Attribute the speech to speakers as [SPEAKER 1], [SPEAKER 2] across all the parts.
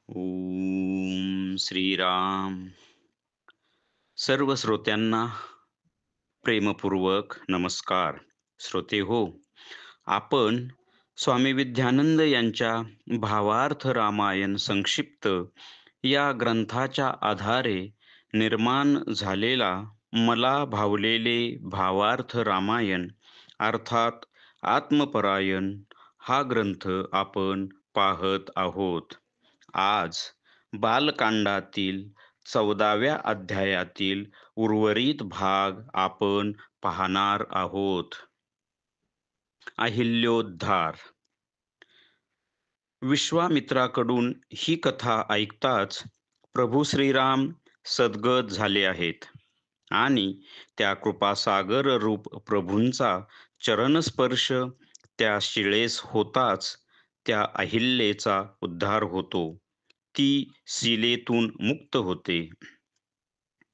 [SPEAKER 1] ओम श्रीराम. सर्व श्रोत्यांना प्रेमपूर्वक नमस्कार. श्रोते हो, आपण स्वामी विद्यानंद यांच्या भावार्थ रामायण संक्षिप्त या ग्रंथाच्या आधारे निर्माण झालेला मला भावलेले भावार्थ रामायण अर्थात आत्मपरायण हा ग्रंथ आपण पाहत आहोत. आज बालकांडातील 14व्या अध्यायातील उर्वरित भाग आपण पाहणार आहोत. अहिल्योद्धार. विश्वामित्राकडून ही कथा ऐकताच प्रभू श्रीराम सद्गत झाले आहेत आणि त्या कृपासागर रूप प्रभूंचा चरणस्पर्श त्या शिळेस होताच त्या अहिल्येचा उद्धार होतो. ती शिलेतून मुक्त होते.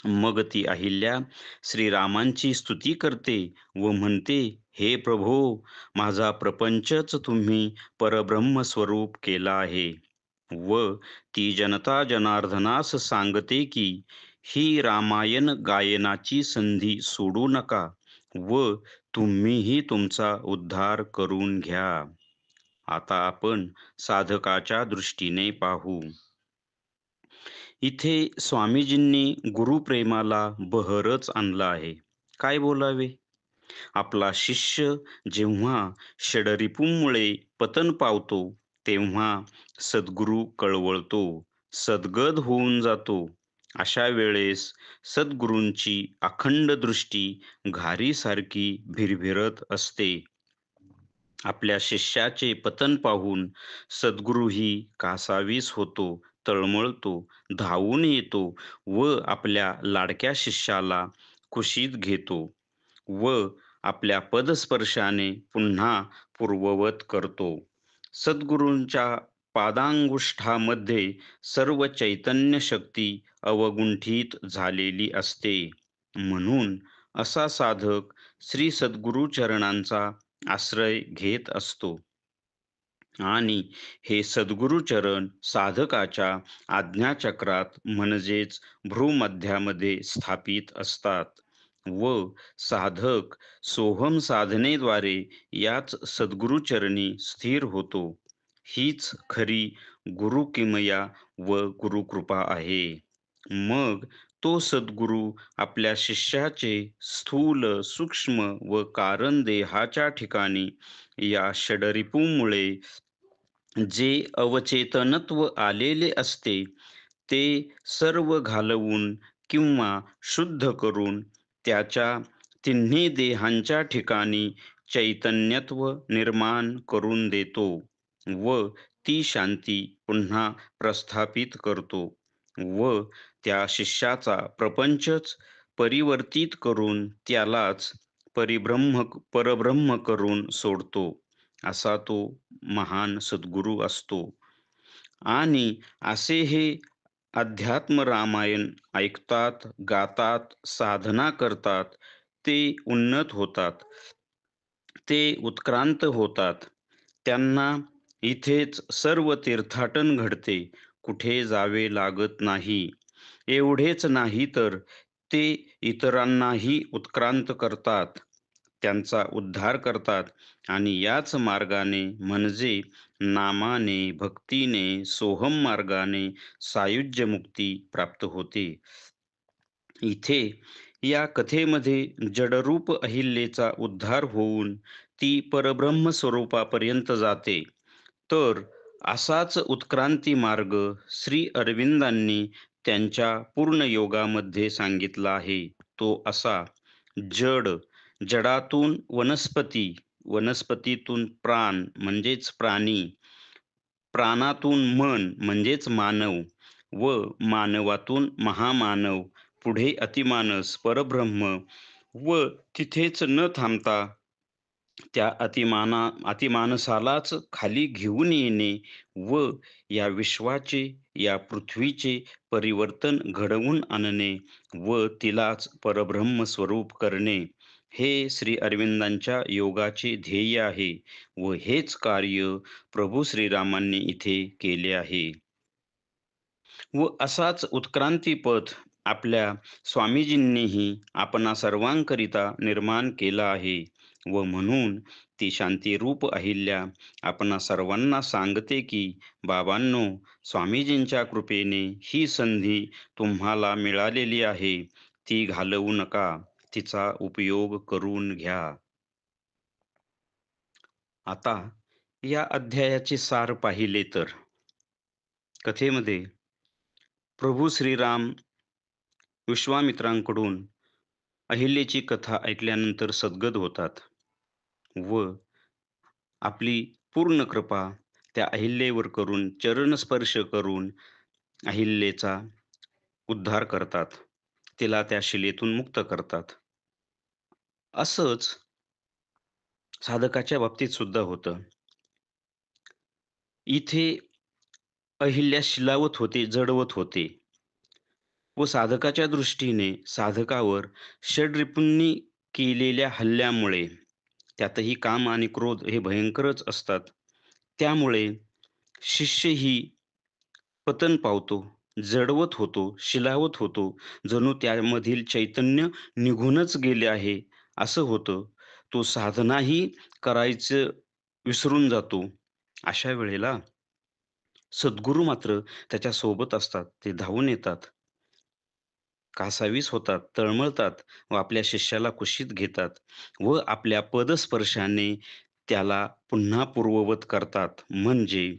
[SPEAKER 1] मग ती अहिल्या श्रीरामांची स्तुती करते व म्हणते, हे प्रभो, माझा प्रपंचच तुम्ही परब्रह्म स्वरूप केला आहे. व ती जनता जनार्दनास सांगते की ही रामायण गायनाची संधी सोडू नका व तुम्हीही तुमचा उद्धार करून घ्या. आता आपण साधकाच्या दृष्टीने पाहू. इथे स्वामीजींनी गुरुप्रेमाला बहरच आणला आहे. काय बोलावे? आपला शिष्य जेव्हा षडरिपूमुळे पतन पावतो, तेव्हा सद्गुरू कळवळतो, सद्गत होऊन जातो. अशा वेळेस सद्गुरूंची अखंड दृष्टी घारीसारखी भिरभिरत असते. आपल्या शिष्याचे पतन पाहून सद्गुरूही कासावीस होतो, तळमळतो, धावून येतो व आपल्या लाडक्या शिष्याला कुशीत घेतो व आपल्या पदस्पर्शाने पुन्हा पूर्ववत करतो. सद्गुरूंच्या पादांगुष्ठामध्ये सर्व चैतन्य शक्ती अवगुंठित झालेली असते. म्हणून असा साधक श्री सद्गुरू चरणांचा आश्रय घेत असतो आणि हे सद्गुरुचरण साधकाच्या आज्ञाचक्रात म्हणजेच भ्रूमध्यामध्ये स्थापित असतात व साधक सोहम साधनेद्वारे याच सद्गुरुचरणी स्थिर होतो. हीच खरी गुरुकिमया व गुरुकृपा आहे. मग तो सद्गुरू आपल्या शिष्याचे स्थूल, सूक्ष्म व कारण देहाच्या ठिकाणी या षडरिपूमुळे जे अवचेतनत्व आलेले असते ते सर्व घालवून किंवा शुद्ध करून त्याच्या तिन्ही देहांच्या ठिकाणी चैतन्यत्व निर्माण करून देतो व ती शांती पुन्हा प्रस्थापित करतो व त्या शिष्याचा प्रपंचच परिवर्तित करून त्यालाच परब्रह्म करून सोडतो. असा तो महान सद्गुरू असतो. आणि असे हे अध्यात्म रामायण ऐकतात, गातात, साधना करतात, ते उन्नत होतात, ते उत्क्रांत होतात. त्यांना इथेच सर्व तीर्थाटन घडते, कुठे जावे लागत नाही. एवढेच नाही तर ते इतरांनाही उत्क्रांत करतात, त्यांचा उद्धार करतात आणि याच मार्गाने म्हणजे नामाने, भक्तीने, सोहम मार्गाने सायुज्य मुक्ती प्राप्त होते. इथे या कथेमध्ये जडरूप अहिल्येचा उद्धार होऊन ती परब्रह्म स्वरूपापर्यंत जाते. तर असाच उत्क्रांती मार्ग श्री अरविंदांनी त्यांच्या पूर्ण योगामध्ये सांगितला आहे. तो असा: जड, जडातून वनस्पती, वनस्पतीतून प्राण म्हणजेच प्राणी, प्राणातून मन म्हणजेच मानव व मानवातून महामानव, पुढे अतिमानस, परब्रह्म व तिथेच न थांबता त्या अतिमानसालाच खाली घेऊन येणे व या विश्वाचे, या पृथ्वीचे परिवर्तन घडवून आणणे व तिलाच परब्रह्म स्वरूप करणे, हे श्री अरविंदांच्या योगाचे ध्येय आहे व हेच कार्य प्रभू श्रीरामांनी इथे केले आहे. व असाच उत्क्रांती पथ आपल्या स्वामीजींनीही आपणा सर्वांकरिता निर्माण केला आहे व म्हणून ती शांतीरूप अहिल्या आपणा सर्वांना सांगते की बाबांनो, स्वामीजींच्या कृपेने ही संधी तुम्हाला मिळालेली आहे. ती घालवू नका. तिचा उपयोग करून घ्या. आता या अध्यायाचे सार पाहिले तर कथेमध्ये प्रभू श्रीराम विश्वामित्रांकडून अहिल्येची कथा ऐकल्यानंतर सद्गत होतात व आपली पूर्ण कृपा त्या अहिल्येवर करून चरणस्पर्श करून अहिल्येचा उद्धार करतात. तिला त्या शिलेतून मुक्त करतात. असंच साधकाच्या बाबतीत सुद्धा होतं. इथे अहिल्या शिलावत होते, जडवत होते व साधकाच्या दृष्टीने साधकावर षड्रिपूंनी केलेल्या हल्ल्यामुळे त्यातही काम आणि क्रोध हे भयंकरच असतात. त्यामुळे शिष्यही पतन पावतो, जडवत होतो, शिलावत होतो. जणू त्यामधील चैतन्य निघूनच गेले आहे, असं होतं. तो साधनाही करायचं विसरून जातो. अशा वेळेला सद्गुरू मात्र त्याच्या सोबत असतात. ते धावून येतात, कासावीस होतात, तळमळतात व आपल्या शिष्याला कुशीत घेतात व आपल्या पदस्पर्शाने त्याला पुन्हा पूर्ववत करतात. म्हणजे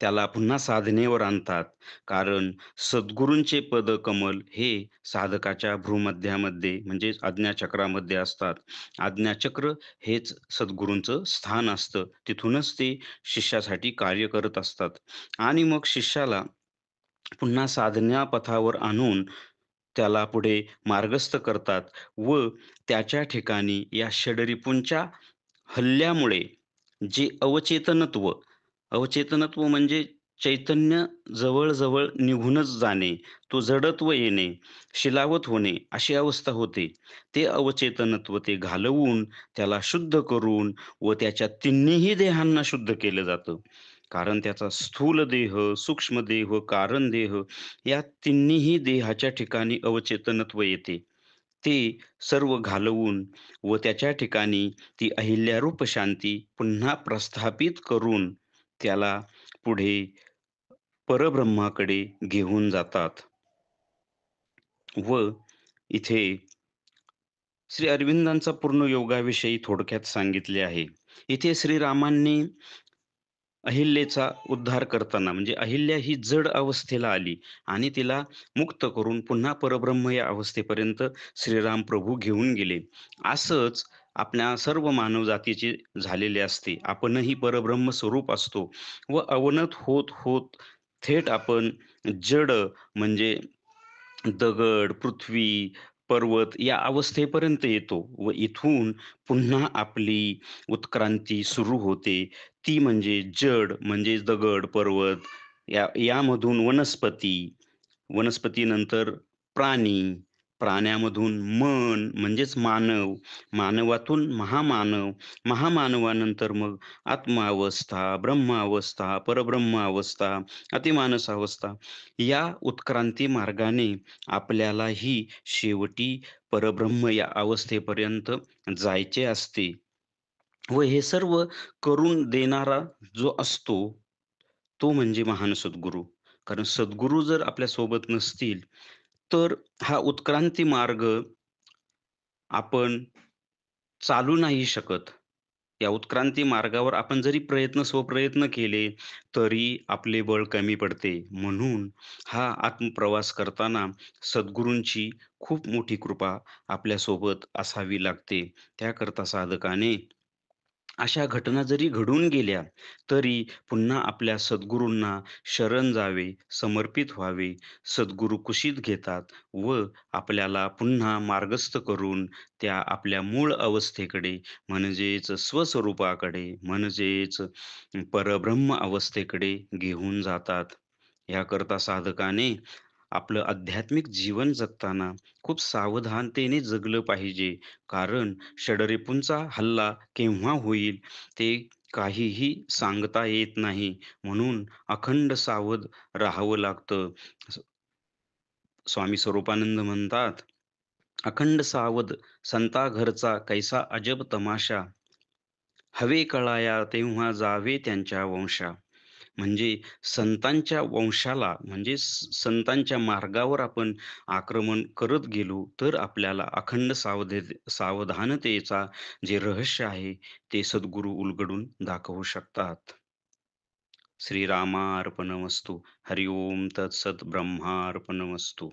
[SPEAKER 1] त्याला पुन्हा साधनेवर आणतात. कारण सद्गुरूंचे पदकमल हे साधकाच्या भ्रूमध्यामध्ये म्हणजेच आज्ञाचक्रामध्ये असतात. आज्ञाचक्र हेच सद्गुरूंचं स्थान असतं. तिथूनच ते शिष्यासाठी कार्य करत असतात आणि मग शिष्याला पुन्हा साधना पथावर आणून त्याला पुढे मार्गस्थ करतात व त्याच्या ठिकाणी या षडरिपूंच्या हल्ल्यामुळे जे अवचेतनत्व अवचेतनत्व म्हणजे चैतन्य जवळ-जवळ निघूनच जाणे, तो जडत्व येणे, शिलावत होणे अशी अवस्था होते. ते अवचेतनत्व ते घालवून, त्याला शुद्ध करून व त्याच्या तिन्हीही देहांना शुद्ध केलं जातं. कारण त्याचा स्थूल देह, सूक्ष्म देह, कारण देह या तिन्हीही देहाच्या ठिकाणी अवचेतनत्व येते. ते सर्व घालवून व त्याच्या ठिकाणी ती अहिल्यारूप शांती पुन्हा प्रस्थापित करून त्याला पुढे परब्रह्माकडे घेऊन जातात व इथे श्री अरविंदांचा पूर्ण योगाविषयी थोडक्यात सांगितले आहे. इथे श्रीरामांनी अहिल्येचा उद्धार करताना म्हणजे अहिल्या ही जड अवस्थेला आली आणि तिला मुक्त करून पुन्हा परब्रह्म या अवस्थेपर्यंत श्रीराम प्रभू घेऊन गेले. असंच आपल्या सर्व मानवजातीचे झालेले असते. आपणही परब्रह्म स्वरूप असतो व अवनत होत, होत थेट आपण जड म्हणजे दगड, पृथ्वी, पर्वत या अवस्थेपर्यंत येतो व इथून पुन्हा आपली उत्क्रांती सुरू होते. ती म्हणजे जड म्हणजे दगड, पर्वत यामधून वनस्पती, वनस्पतीनंतर प्राणी, प्राण्यामधून मन म्हणजेच मानव, मानवातून महामानव, महामानवानंतर मग आत्मावस्था, ब्रह्मावस्था, परब्रह्मावस्था, अतिमानस अवस्था या उत्क्रांती मार्गाने आपल्यालाही शेवटी परब्रह्म या अवस्थेपर्यंत जायचे असते व हे सर्व करून देणारा जो असतो, तो म्हणजे महान सद्गुरू. कारण सद्गुरू जर आपल्या सोबत नसतील, तर हा उत्क्रांती मार्ग आपण चालू नाही शकत. या उत्क्रांती मार्गावर आपण जरी स्वप्रयत्न केले, तरी आपले बळ कमी पडते. म्हणून हा आत्मप्रवास करताना सद्गुरूंची खूप मोठी कृपा आपल्यासोबत असावी लागते. त्याकरता साधकाने अशा घटना जरी घडून गेल्या, तरी पुन्हा आपल्या सद्गुरूंना शरण जावे, समर्पित व्हावे. सद्गुरू कुशीत घेतात व आपल्याला पुन्हा मार्गस्थ करून त्या आपल्या मूळ अवस्थेकडे म्हणजेच स्वस्वरूपाकडे म्हणजेच परब्रह्म अवस्थेकडे घेऊन जातात. याकरता साधकाने आपलं आध्यात्मिक जीवन जगताना खूप सावधानतेने जगलं पाहिजे. कारण षडरिपूंचा हल्ला केव्हा होईल ते काहीही सांगता येत नाही. म्हणून अखंड सावध राहावं लागतं. स स्वामी स्वरूपानंद म्हणतात, "अखंड सावध संता घरचा कैसा अजब तमाशा, हवे कळाया तेव्हा जावे त्यांच्या वंशा." म्हणजे संतांच्या वंशाला म्हणजे संतांच्या मार्गावर आपण आक्रमण करत गेलो, तर आपल्याला अखंड सावधानतेचा जे रहस्य आहे, ते सद्गुरू उलगडून दाखवू शकतात. श्रीरामार्पणमस्तु. हरि ओम तत्सत ब्रह्मार्पणमस्तु.